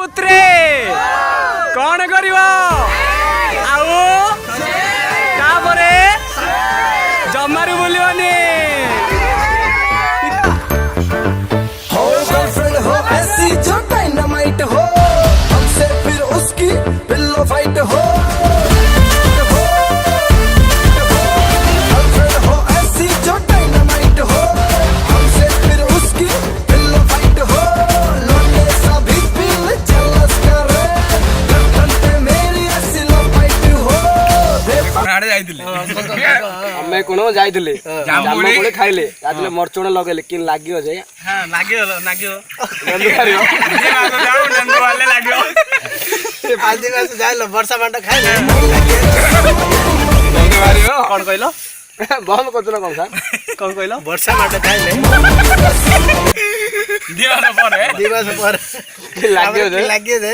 उतरे कौन करिव आउ तापरे जमारू बोलिबनी हो गर्लफ्रेंड हो ऐसी जो डायनामाइट हो हमसे फिर उसकी पिल्लो फाइट हो गर्लफ्रेंड हो ऐसी जो डायनामाइट हो हमसे फिर उसकी पिल्लो फाइट हो लौटे सभी पिल जलस करे गर्दन पे मेरी ऐसी लो फाइट हो आड़े जाइदिले हमें कोनो जाइदिले जामुन कोले खाइले आदिले मरचोण लगेले किन लागियो जे हां लागियो नंदू खारियो जे मातो जाऊ नंदू वाले लागियो फालतू में से जाइलो वर्षा बांटा खाइले नंदू खारियो कोन कहलो बहन कोतला कोन सा कोन कहलो वर्षा बांटा खाइले दिवाना पर दिवस पर लागियो जे लागियो जे